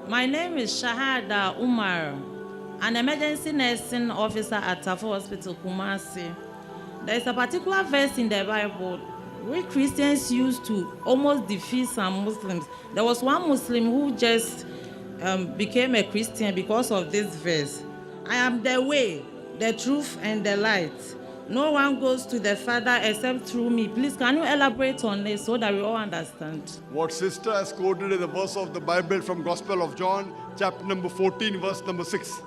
My name is Shahada Umar, an emergency nursing officer at Tafo Hospital, Kumasi. There is a particular verse in the Bible we Christians used to almost defeat some Muslims. There was one Muslim who just became a Christian because of this verse. I am the way, the truth, and the light. No one goes to the Father except through me. Please, can you elaborate on this so that we all understand? What sister has quoted is a verse of the Bible from Gospel of Jhon, chapter number 14, verse number 6.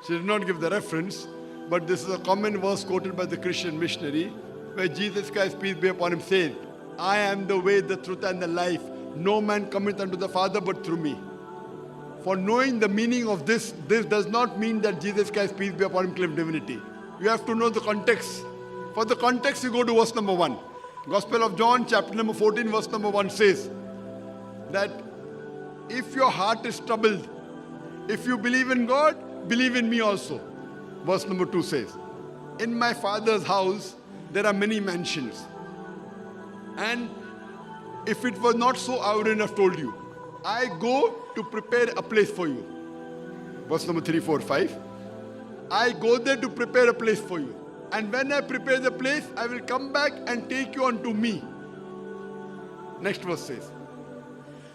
She did not give the reference, but this is a common verse quoted by the Christian missionary, where Jesus Christ, peace be upon him, said, I am the way, the truth, and the life. No man cometh unto the Father but through me. For knowing the meaning of this does not mean that Jesus Christ, peace be upon him, claimed divinity. You have to know the context. For the context, you go to verse number 1. Gospel of John, chapter number 14, verse number 1 says that if your heart is troubled, if you believe in God, believe in me also. Verse number 2 says, in my Father's house, there are many mansions. And if it was not so, I wouldn't have told you. I go to prepare a place for you. Verse number 3, 4, 5. I go there to prepare a place for you. And when I prepare the place, I will come back and take you unto me. Next verse says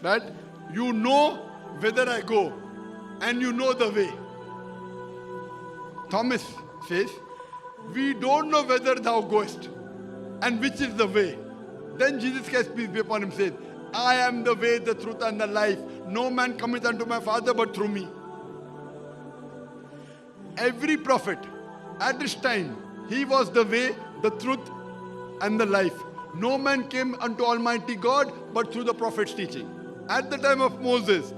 that you know whither I go and you know the way. Thomas says, we don't know whether thou goest and which is the way. Then Jesus Christ, peace be upon him, said, I am the way, the truth, and the life. No man cometh unto my Father but through me. Every prophet at this time, he was the way, the truth, and the life. No man came unto Almighty God but through the prophet's teaching. At the time of Moses,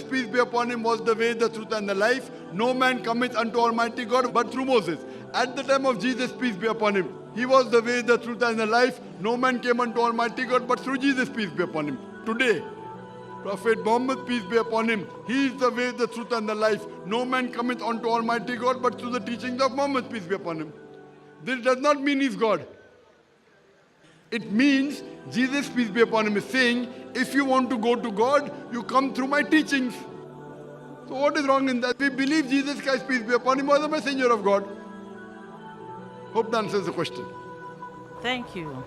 peace be upon him, was the way, the truth, and the life. No man cometh unto Almighty God but through Moses. At the time of Jesus, peace be upon him, he was the way, the truth, and the life. No man came unto Almighty God but through Jesus, peace be upon him. Today, Prophet Muhammad, peace be upon him, he is the way, the truth, and the life. No man cometh unto Almighty God but through the teachings of Muhammad, peace be upon him. This does not mean he's God. It means Jesus, peace be upon him, is saying, if you want to go to God, you come through my teachings. So what is wrong in that? We believe Jesus Christ, peace be upon him, was a messenger of God. Hope that answers the question. Thank you.